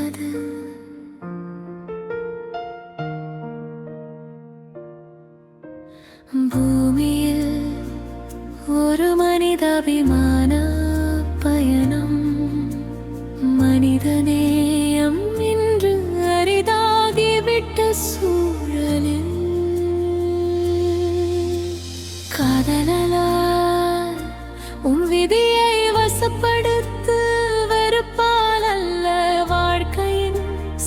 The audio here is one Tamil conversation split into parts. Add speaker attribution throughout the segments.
Speaker 1: செய்வது. பூமியில் ஒரு மனிதாபிமான பயணம், மனிதநேயம் இன்று அரிதாகிவிட்ட சூழலில் காதலால் உன் விதியை வசப்படுத்து, வெறுப்பால் அல்ல வாழ்க்கையின்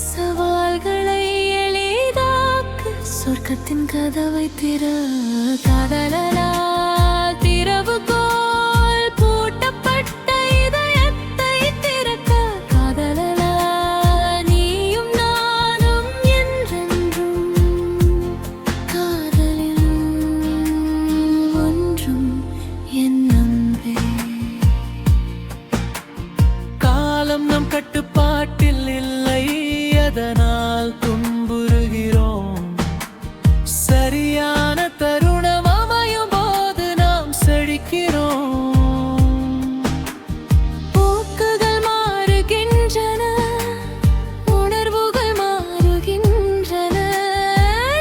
Speaker 1: சவால்களை எளிதாக்கு, சொர்க்கத்தின் கதவை திற. காதலால் திறவுகோல் பூட்டப்பட்ட இதயத்தை திறக்க, காதலால் நீயும் நானும் என்றென்றும் காதலில் ஒன்றும் என் அன்பே.
Speaker 2: காலம் நம் கட்டுப்பாட்டில் இல்லை, அதனால் துன்புறுகிறோம். சரியான தருணம் அமையும் போது நாம் செழிக்கிறோம்.
Speaker 1: போக்குகள் மாறுகின்றன, உணர்வுகள் மாறுகின்றன.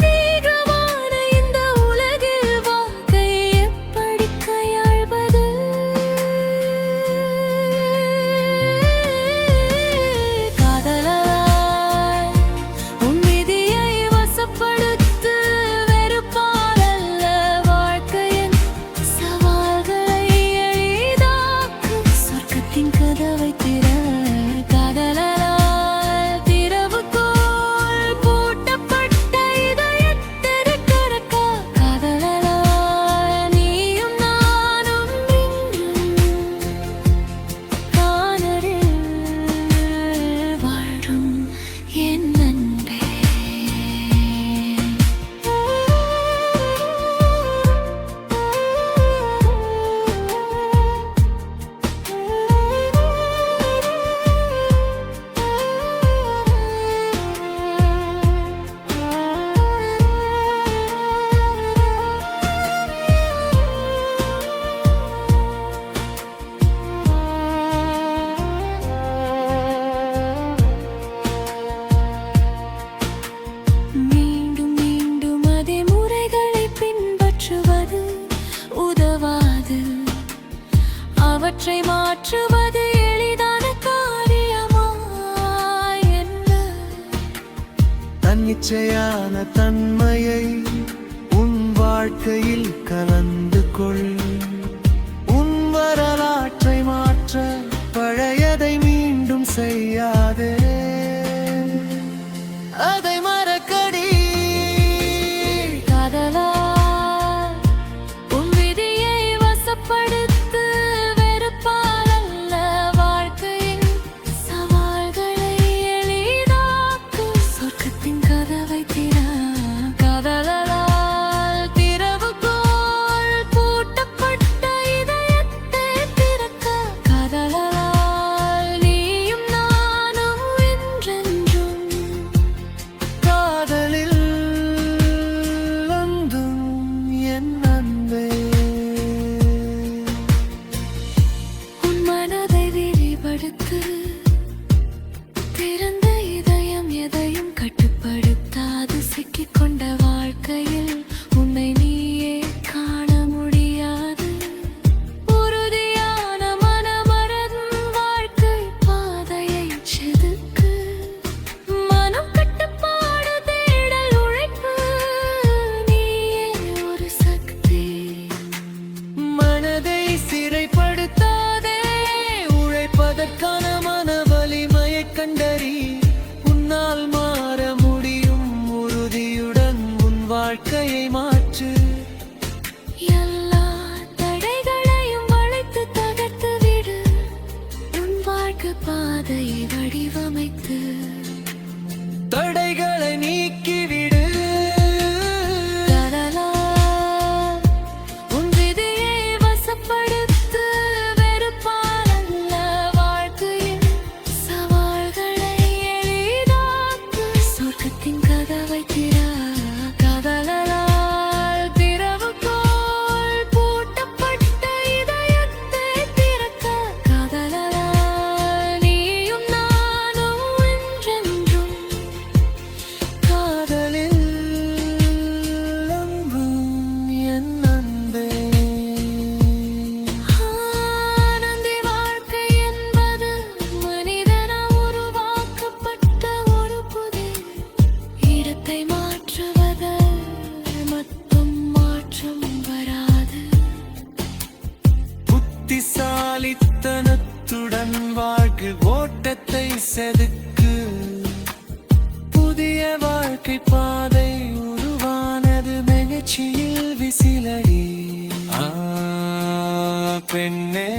Speaker 1: நீளமான இந்த உலகில் வாழ்க்கை எப்படி கையாள்வது? காதலால் உன் விதியை வசப்படுத்து, வெறுப்பால் அல்ல வாழ்க்கையின் சவால்களை எளிதாக்கு, சொர்க்கத்தின் கதவை திற. காதலால் திறவுகோல் பூட்டப்பட்ட இதயத்தை திறக்க, காதலால் நீயும் நானும் என்றும் காணலில் வாழும் என் அன்பே. மீண்டும் மீண்டும் அதே முறைகளை பின்பற்றுவது உதவாது, அவற்றை மாற்றுவது எளிதான காரியமா என்ன?
Speaker 2: தன்னிச்சையான தன்மையை உன் வாழ்க்கையில் கலந்து கொள். உன் வரலாற்றை மாற்ற பழையதை மீண்டும் செய்யாதே, அதை மறக்கடி.
Speaker 1: காதலால் உன் விதியை வசப்படுத்து, வெறுப்பால் அல்ல வாழ்க்கையின் சவால்களை எளிதாக்கு, சொர்க்கத்தின் கதவை திற. காதலால் திறவுகோல் பூட்டப்பட்ட இதயத்தை திறக்க, காதலால் நீயும் நானும் என்றென்றும்
Speaker 2: காதலில் ஒன்றும் என் அன்பே.
Speaker 1: உன் மனதை விரிவடுத்து, திறந்த இதயம் எதையும் கட்டுப்படுத்தாது, சிக்கிக்கொண்ட வாழ்க்கையில் உன்னை நீயே காண முடியாது. உறுதியான மனமரன் வாழ்க்கை பாதையை செதுக்கு, மனம் கட்டுப்பாடு தேடல் உழைப்பு, நீயே ஒரு சக்தி.
Speaker 2: மனதை சிறைப்படுத்தாதே, உழைப்பதற்கான மன வலிமையை கண்டறி. உன்னால் மாற முடியும், உறுதியுடன் உன் வாழ்க்கையை மாற்று.
Speaker 1: எல்லா தடைகளையும் வளைத்து தகர்த்து விடு, உன் வாழ்க்கை பாதையை வடிவமைத்து.
Speaker 2: தடைகளை நீக்கிவிடு.
Speaker 1: காதலால் உன் விதியை வசப்படுத்து, வெறுப்பால் அல்ல வாழ்க்கையின் சவால்களை எளிதாக்கு, சொர்க்கத்தின் கதவை திற. காதலால் திறவுகோல் பூட்டப்பட்ட இதயத்தை திறக்க, காதலால் நீயும் நானும் என்று
Speaker 2: புதிய வாழ்க்கை பாதை உருவானது மகிழ்ச்சியில் விசிலடி பெண்ணே